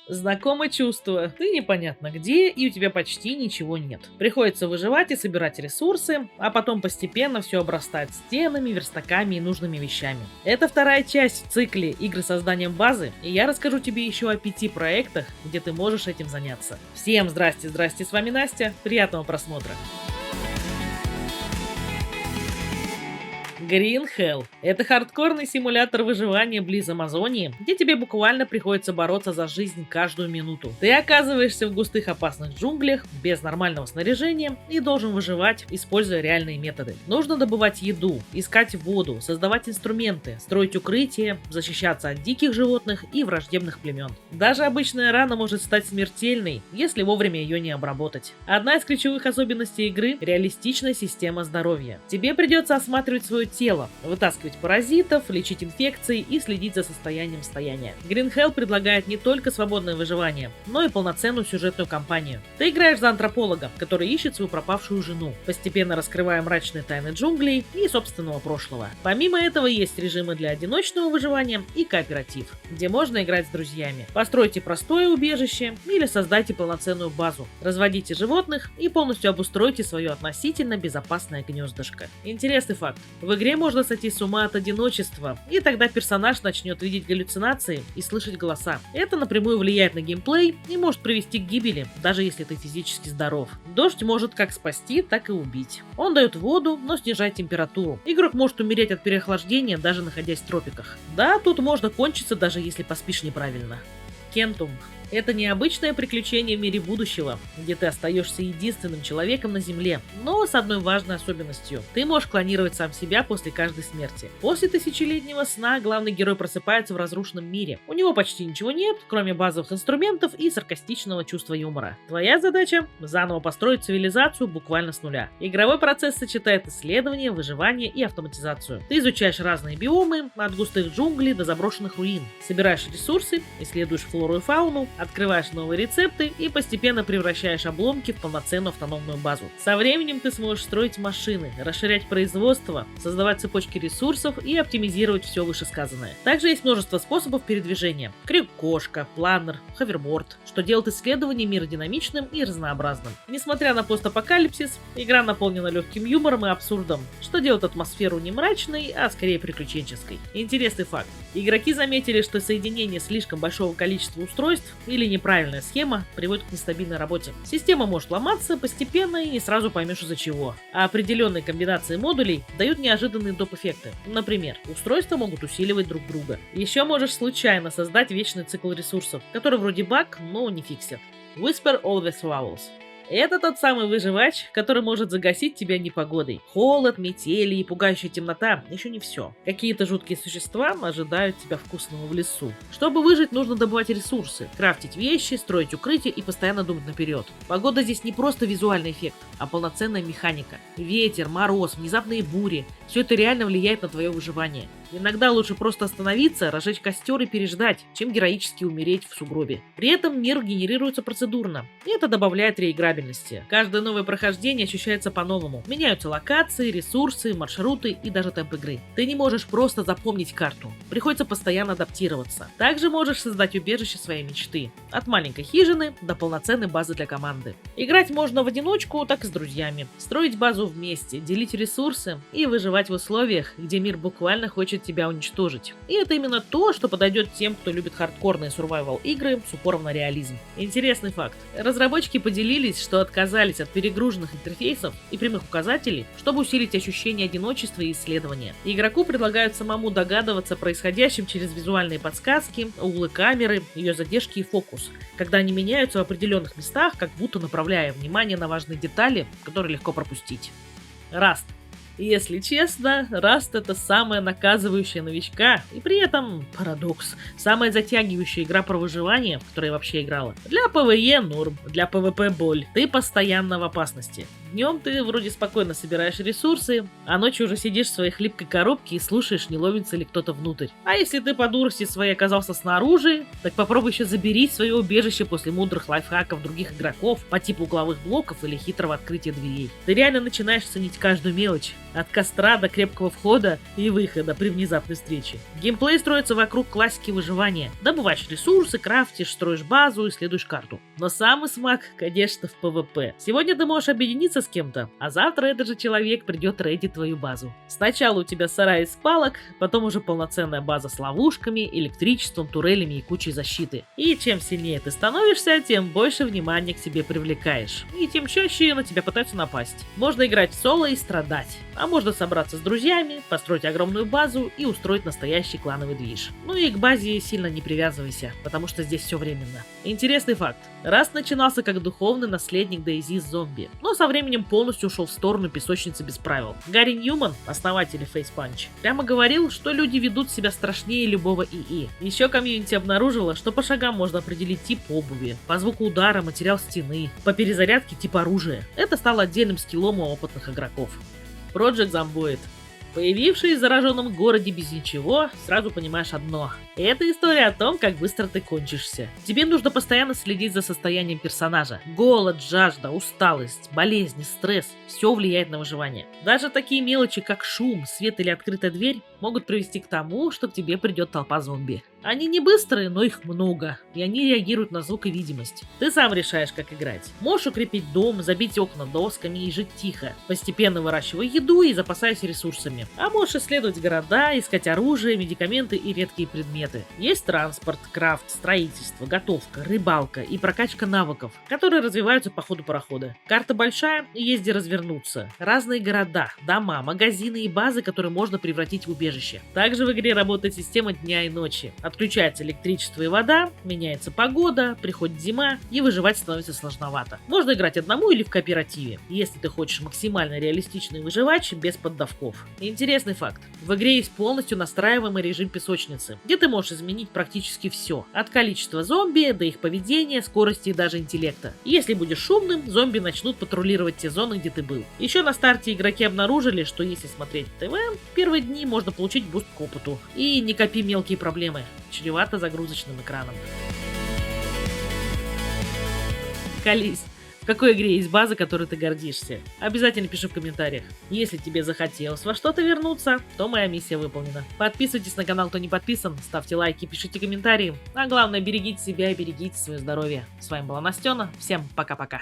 Знакомое чувство. Ты непонятно где, и у тебя почти ничего нет. Приходится выживать и собирать ресурсы, а потом постепенно все обрастает стенами, верстаками и нужными вещами. Это вторая часть в цикле игры с созданием базы, и я расскажу тебе еще о 5 проектах, где ты можешь этим заняться. Всем здрасте, с вами Настя, приятного просмотра. Green Hell – это хардкорный симулятор выживания близ Амазонии, где тебе буквально приходится бороться за жизнь каждую минуту. Ты оказываешься в густых опасных джунглях, без нормального снаряжения и должен выживать, используя реальные методы. Нужно добывать еду, искать воду, создавать инструменты, строить укрытия, защищаться от диких животных и враждебных племен. Даже обычная рана может стать смертельной, если вовремя ее не обработать. Одна из ключевых особенностей игры – реалистичная система здоровья. Тебе придется осматривать свое тело, вытаскивать паразитов, лечить инфекции и следить за состоянием стояния. Green Hell предлагает не только свободное выживание, но и полноценную сюжетную кампанию. Ты играешь за антрополога, который ищет свою пропавшую жену, постепенно раскрывая мрачные тайны джунглей и собственного прошлого. Помимо этого есть режимы для одиночного выживания и кооператив, где можно играть с друзьями. Постройте простое убежище или создайте полноценную базу, разводите животных и полностью обустройте свое относительно безопасное гнездышко. Интересный факт. В игре можно сойти с ума от одиночества, и тогда персонаж начнет видеть галлюцинации и слышать голоса. Это напрямую влияет на геймплей и может привести к гибели, даже если ты физически здоров. Дождь может как спасти, так и убить. Он дает воду, но снижает температуру. Игрок может умереть от переохлаждения, даже находясь в тропиках. Да, тут можно кончиться, даже если поспишь неправильно. Кентум. Это необычное приключение в мире будущего, где ты остаешься единственным человеком на Земле, но с одной важной особенностью. Ты можешь клонировать сам себя после каждой смерти. После тысячелетнего сна главный герой просыпается в разрушенном мире. У него почти ничего нет, кроме базовых инструментов и саркастичного чувства юмора. Твоя задача – заново построить цивилизацию буквально с нуля. Игровой процесс сочетает исследование, выживание и автоматизацию. Ты изучаешь разные биомы, от густых джунглей до заброшенных руин. Собираешь ресурсы, исследуешь флору и фауну, открываешь новые рецепты и постепенно превращаешь обломки в полноценную автономную базу. Со временем ты сможешь строить машины, расширять производство, создавать цепочки ресурсов и оптимизировать все вышесказанное. Также есть множество способов передвижения. Крюк-кошка, планер, ховерборд, что делает исследование мира динамичным и разнообразным. Несмотря на постапокалипсис, игра наполнена легким юмором и абсурдом, что делает атмосферу не мрачной, а скорее приключенческой. Интересный факт. Игроки заметили, что соединение слишком большого количества устройств или неправильная схема приводит к нестабильной работе. Система может ломаться постепенно и не сразу поймешь из-за чего. А определенные комбинации модулей дают неожиданные доп-эффекты. Например, устройства могут усиливать друг друга. Еще можешь случайно создать вечный цикл ресурсов, который вроде баг, но не фиксит. Whisper of the Swallows. Это тот самый выживач, который может загасить тебя непогодой. Холод, метели и пугающая темнота – еще не все. Какие-то жуткие существа ожидают тебя вкусного в лесу. Чтобы выжить, нужно добывать ресурсы, крафтить вещи, строить укрытия и постоянно думать наперед. Погода здесь не просто визуальный эффект, а полноценная механика. Ветер, мороз, внезапные бури – все это реально влияет на твое выживание. Иногда лучше просто остановиться, разжечь костер и переждать, чем героически умереть в сугробе. При этом мир генерируется процедурно, и это добавляет реиграбельности. Каждое новое прохождение ощущается по-новому. Меняются локации, ресурсы, маршруты и даже темп игры. Ты не можешь просто запомнить карту. Приходится постоянно адаптироваться. Также можешь создать убежище своей мечты. От маленькой хижины до полноценной базы для команды. Играть можно в одиночку, так и с друзьями. Строить базу вместе, делить ресурсы и выживать в условиях, где мир буквально хочет тебя уничтожить. И это именно то, что подойдет тем, кто любит хардкорные survival игры с упором на реализм. Интересный факт. Разработчики поделились, что отказались от перегруженных интерфейсов и прямых указателей, чтобы усилить ощущение одиночества и исследования. Игроку предлагают самому догадываться о происходящем через визуальные подсказки, углы камеры, ее задержки и фокус, когда они меняются в определенных местах, как будто направляя внимание на важные детали, которые легко пропустить. Rust. Если честно, Rust — это самая наказывающая новичка, и при этом, парадокс, самая затягивающая игра про выживание, в которой я вообще играла. Для PvE норм, для PvP боль, ты постоянно в опасности. Днем ты вроде спокойно собираешь ресурсы, а ночью уже сидишь в своей хлипкой коробке и слушаешь, не ловится ли кто-то внутрь. А если ты по дурости своей оказался снаружи, так попробуй еще заберись в свое убежище после мудрых лайфхаков других игроков по типу угловых блоков или хитрого открытия дверей. Ты реально начинаешь ценить каждую мелочь, от костра до крепкого входа и выхода при внезапной встрече. Геймплей строится вокруг классики выживания. Добываешь ресурсы, крафтишь, строишь базу, исследуешь карту. Но самый смак, конечно, в PvP. Сегодня ты можешь объединиться с кем-то, а завтра этот же человек придет рейдить твою базу. Сначала у тебя сарай из палок, потом уже полноценная база с ловушками, электричеством, турелями и кучей защиты. И чем сильнее ты становишься, тем больше внимания к себе привлекаешь. И тем чаще на тебя пытаются напасть. Можно играть в соло и страдать. А можно собраться с друзьями, построить огромную базу и устроить настоящий клановый движ. Ну и к базе сильно не привязывайся, потому что здесь все временно. Интересный факт. Раст начинался как духовный наследник DayZ зомби, но со временем полностью ушел в сторону песочницы без правил. Гарри Ньюман, основатель Face Punch, прямо говорил, что люди ведут себя страшнее любого ИИ. Еще комьюнити обнаружила, что по шагам можно определить тип обуви, по звуку удара материал стены, по перезарядке тип оружия. Это стало отдельным скиллом у опытных игроков. Project Zomboid. Появившись в зараженном городе без ничего, сразу понимаешь одно. Это история о том, как быстро ты кончишься. Тебе нужно постоянно следить за состоянием персонажа. Голод, жажда, усталость, болезни, стресс – все влияет на выживание. Даже такие мелочи, как шум, свет или открытая дверь, могут привести к тому, что к тебе придет толпа зомби. Они не быстрые, но их много, и они реагируют на звук и видимость. Ты сам решаешь, как играть. Можешь укрепить дом, забить окна досками и жить тихо, постепенно выращивая еду и запасаясь ресурсами. А можешь исследовать города, искать оружие, медикаменты и редкие предметы. Есть транспорт, крафт, строительство, готовка, рыбалка и прокачка навыков, которые развиваются по ходу парохода. Карта большая и есть где развернуться. Разные города, дома, магазины и базы, которые можно превратить в убежище. Также в игре работает система дня и ночи. Отключается электричество и вода, меняется погода, приходит зима, и выживать становится сложновато. Можно играть одному или в кооперативе, если ты хочешь максимально реалистичный выживач без поддавков. Интересный факт. В игре есть полностью настраиваемый режим песочницы, где ты можешь изменить практически все. От количества зомби до их поведения, скорости и даже интеллекта. Если будешь шумным, зомби начнут патрулировать те зоны, где ты был. Еще на старте игроки обнаружили, что если смотреть ТВ, в первые дни можно получить буст к опыту. И не копи мелкие проблемы. Чревато загрузочным экраном. Колись. В какой игре есть база, которой ты гордишься? Обязательно пиши в комментариях. Если тебе захотелось во что-то вернуться, то моя миссия выполнена. Подписывайтесь на канал, кто не подписан, ставьте лайки, пишите комментарии. А главное, берегите себя и берегите свое здоровье. С вами была Настена. Всем пока-пока.